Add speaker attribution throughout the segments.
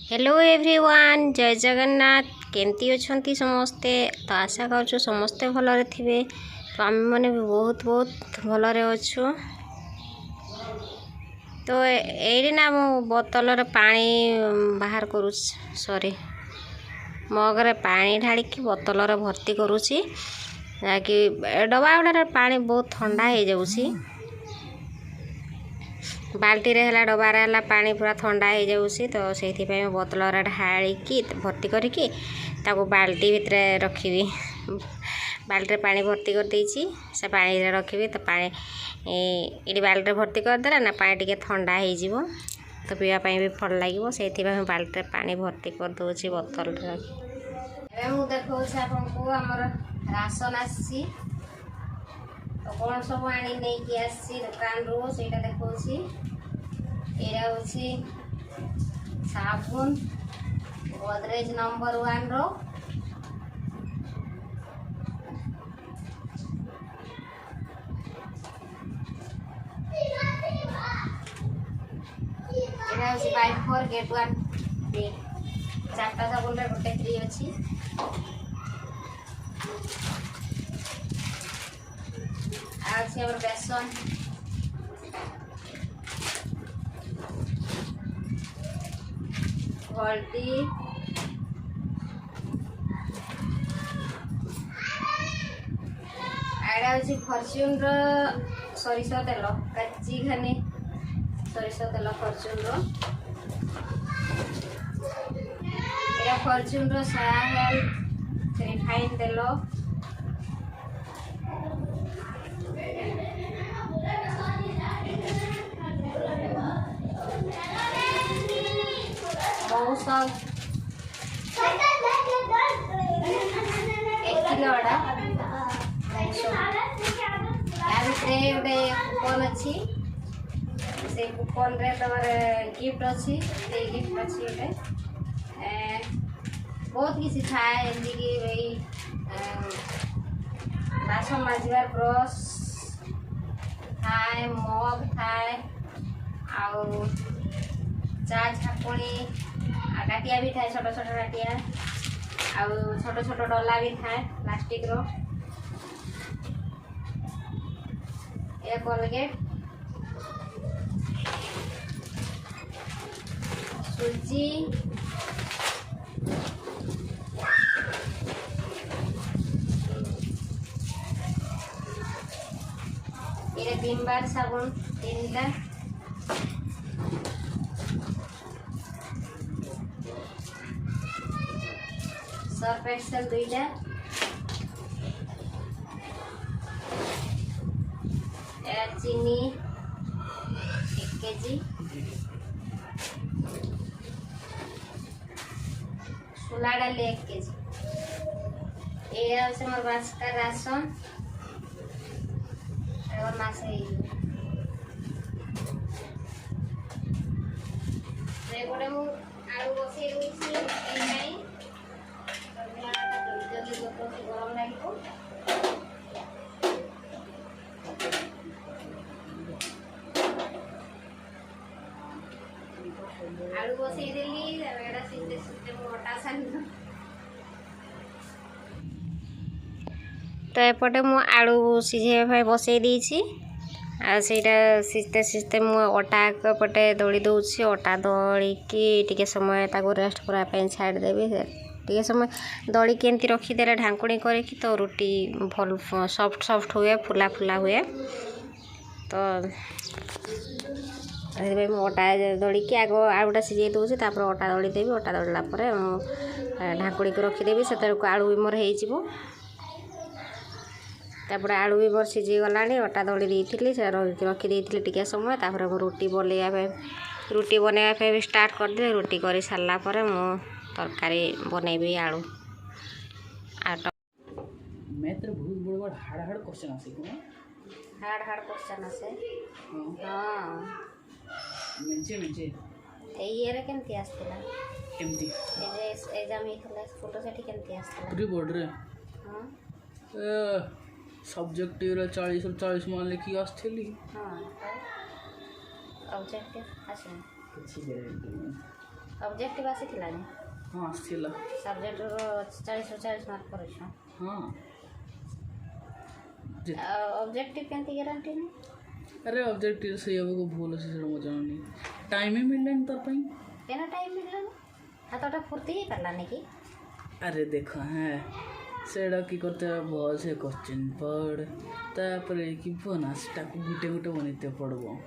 Speaker 1: Hello everyone, जय जगन्नाथ। केमती अच्छी समस्ते? तो आशा कर समस्ते भलरे थे। तो आम मैंने भी बहुत बहुत भलरे अच्छु। तो ये ना मु बोतल पानी बाहर करू, सॉरी मगरे पानी ढालिकी बोतल भर्ती करुँची, जहाँकि डबा गुड़ा पानी बहुत ठंडा हो जाऊँगी। बाल्टी रे हला डबारे हला पानी पूरा ठंडा हो जाऊँगी। तो से बोतल ढालिकी भर्ती करके बाल्टी भितर रखी। बाल्टी पानी भर्ती कर देइछि, से पानी रखी। तो पानी ये बाल्टी भर्ती करदे ना पानी टिके ठंडा हो, तो पीवाई भी भल लगे। से बाल्टी पानी भर्ती कर दूसरी बोतल रखी। मुझे देखा आपको आमर राशन आसी, तो कौन सब आनी नहीं आसी दुकान रू से देखा। यहाँ हूँ साबुन गोदरेज नंबर 1 रो, यहाँ हूँ बाय 4 गेट 1 फ्री। 4टा साबुन गोटे फ्री अच्छी। आम बेसन, हल्दी, आड़ा हूँ फर्च्यून सरिष तेल, काची खानी सरिष तेल फर्च्यून एटा फर्च्यून साहेल रिफाइन तेल, मौसम 1 किलो अड़ा गोटे कूपन अच्छी। से कूपन रे तमर गिफ्ट अच्छी, से गिफ्ट अच्छी गोटे बहुत किसी थाए एमती बासन माजबार ब्रश थाए, मग थाए, आउ चा छापुणी टाटिया भी थाए, छोट छोट टाटिया आउ छोट छोट डला भी थाए प्लास्टिक रो। ये कोलगेट, सूजी, ये विम बार साबुन 3टा, सर्फ एक्सेल 2टा, चीनी 1 केजी, सोला डाली 1 केजी। ये मोर मासका राशन मास गोटे मु आलू बसई जल्दी गरम लगे। आलू बसई देली सीधे सीधे मोटा सान। तो एपटे मु आलू सीझे बसई देछि, आईटा सीझते सीझते मु अटा पटे दली दूसरी। अटा दलिकी टिके समय ताको रेस्ट कराई छाड़देवी। टे समय दली केमती रखीदे ढांकुणी करके, तो रुटी भल सॉफ्ट सॉफ्ट हुए, फुला फुला हुए। तो अटा दलिकी आग आलूटा सीझे दूसरी, अटा दली देवी। अटा दलिला ढांकुणी को रखीदेवी, से आलू भी मोर हो। तापर आलू भी मोर सीझी गला। अटा दली देती से रखी टिके समय। तापर रुटी बनैया भी स्टार्ट करदे। रुटी कर सारा पर मु तरकारी बनैबी आलू।
Speaker 2: मैथ रे बहुत बड़ हार्ड क्वेश्चन आसे को
Speaker 1: हार्ड क्वेश्चन आसे। हां
Speaker 2: मेंचे
Speaker 1: ए ये केमती आस्तिला?
Speaker 2: केमती
Speaker 1: ए एग्जाम हितला फोटो सेठी केमती आस्तिला?
Speaker 2: पूरी बोर्ड रे
Speaker 1: हां
Speaker 2: सब्जेक्टिव रे 40 मान लिखी आस्थली।
Speaker 1: हां ऑब्जेक्टिव आसे
Speaker 2: किछि
Speaker 1: ऑब्जेक्टिव आसीथिला ने
Speaker 2: हाँ आसला
Speaker 1: सब्जेक्ट रो 40 मार्क करछ
Speaker 2: हाँ
Speaker 1: ऑब्जेक्टिव केंती गारंटी ने
Speaker 2: अरे ऑब्जेक्टिव से अब को भूल से सेटा मजा नहीं टाइम ही मिललानी तर पई
Speaker 1: केना टाइम मिलला हाथटा फुर्ती ही करला ने की
Speaker 2: अरे देखो हैं सेटा की करते भल से क्वेश्चन पढ़ तापर कि बनासटा को गुटे गुटे बनते पड़बो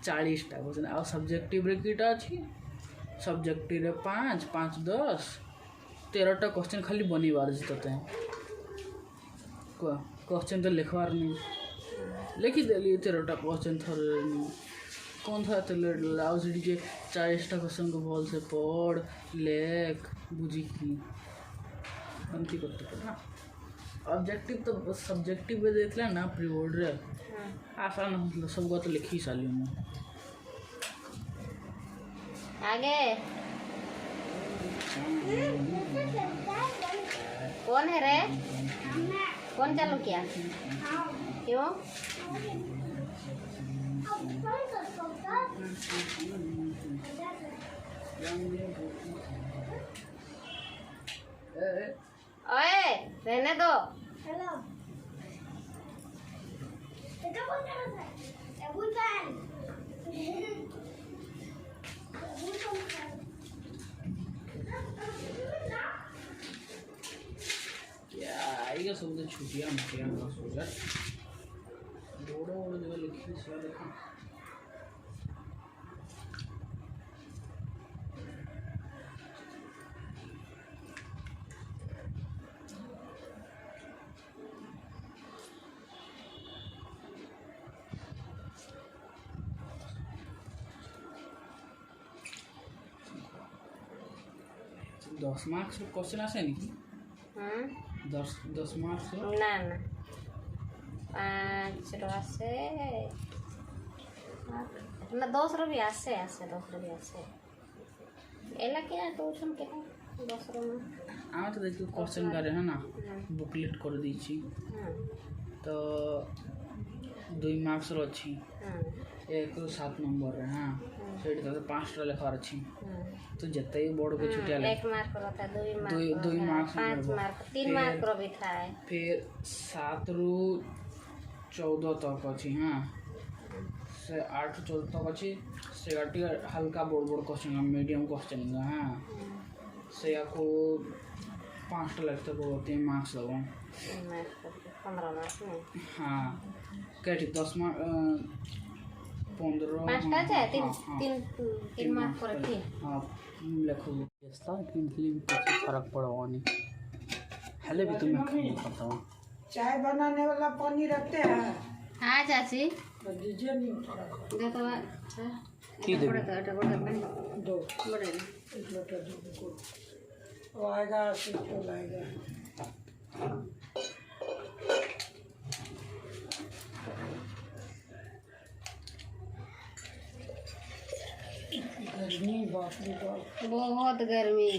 Speaker 2: 40टा क्वेश्चन आ सब्जेक्टिव रे कीटा अछि सब्जेक्टिव रे 5 5 10 13टा क्वेश्चन खाली बनीबार अछि तते क्वेश्चन तो लिखवार नहीं लिखी देली 13टा क्वेश्चन थोड़े कौन था तो लाउ से जे 40टा क्वेश्चन को भल से पढ़ लेख बुझी की अंति करते पड़ा ऑब्जेक्टिव तो सब्जेक्टिव में देख ले ना प्री बोर्ड रे आसान मतलब सब तो लिखी साली में
Speaker 1: आगे कौन है रे कौन चालू किया क्यों ओए रहने दो हेलो
Speaker 2: आएगा सब तो छुट्टियाँ मटियाँ बस हो जाए बड़ो बड़ो जगह लिखी से देखा दस मार्क्स क्वेश्चन आसे नहीं 10 मार्क्स
Speaker 1: ना ना 5 रो आसे ना 10 रो भी आसे 10 रो भी आसे एला क्या ट्यूशन के 10 रो में
Speaker 2: आम तो देखिए क्वेश्चन करे है ना बुकलेट कर दी छी तो 2 मार्क्स रो छी 1 रो 7 नंबर रे हां सेठ तो 5 टा लिखार छी तो जते ही बोर्ड पे छुटिया ले 1 मार्क रहता 2 मार्क 5 मार्क 3 मार्क रो भी था फिर 7 रू 14 तक अछि हां से 8 14 तक अछि से गाटी हल्का board board question medium question हां से को 5 टा लगते को 3 मार्क्स लगो 15 मार्क हां कैटी 10 मार्क 15 5टा है 3 मार्क पर थी हां लिखो ऐसा कि कुछ फर्क पड़वानी हेले भी तुम्हें पता हो
Speaker 3: चाय बनाने वाला पानी रखते हैं
Speaker 1: हाँ चाची
Speaker 3: दीजिए नहीं
Speaker 1: दे तो
Speaker 2: की दे
Speaker 3: दो
Speaker 1: बड़े
Speaker 3: 1 लीटर दूध वो आएगा 80 को लाएगा गर्मी बाप रे बाप
Speaker 1: बहुत गर्मी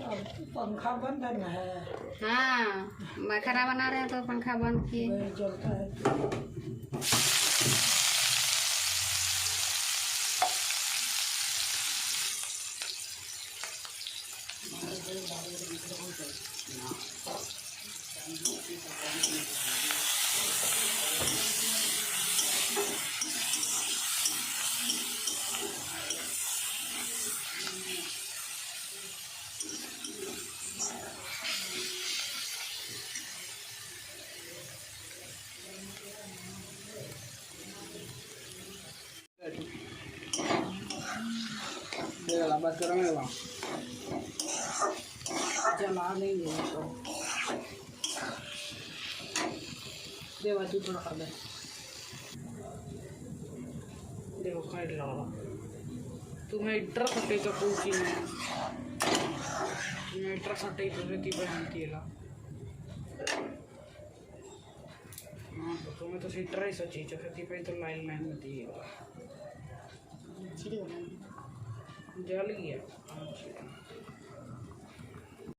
Speaker 3: अब पंखा बंद है
Speaker 1: हाँ खाना बना रहे हैं तो पंखा बंद किए
Speaker 3: वही जलता है
Speaker 2: बस करेंगे जला नहीं है तो देवा तू थोड़ा कर दे देखो काट लगा तुम्हें इटर फटे का पूछी नहीं तुम्हें इटर फटे तो रहती पहनती है हाँ तो तुम्हें तो सीटर ही सची जो रहती पे तो लाइन लाइन में दी है जल गया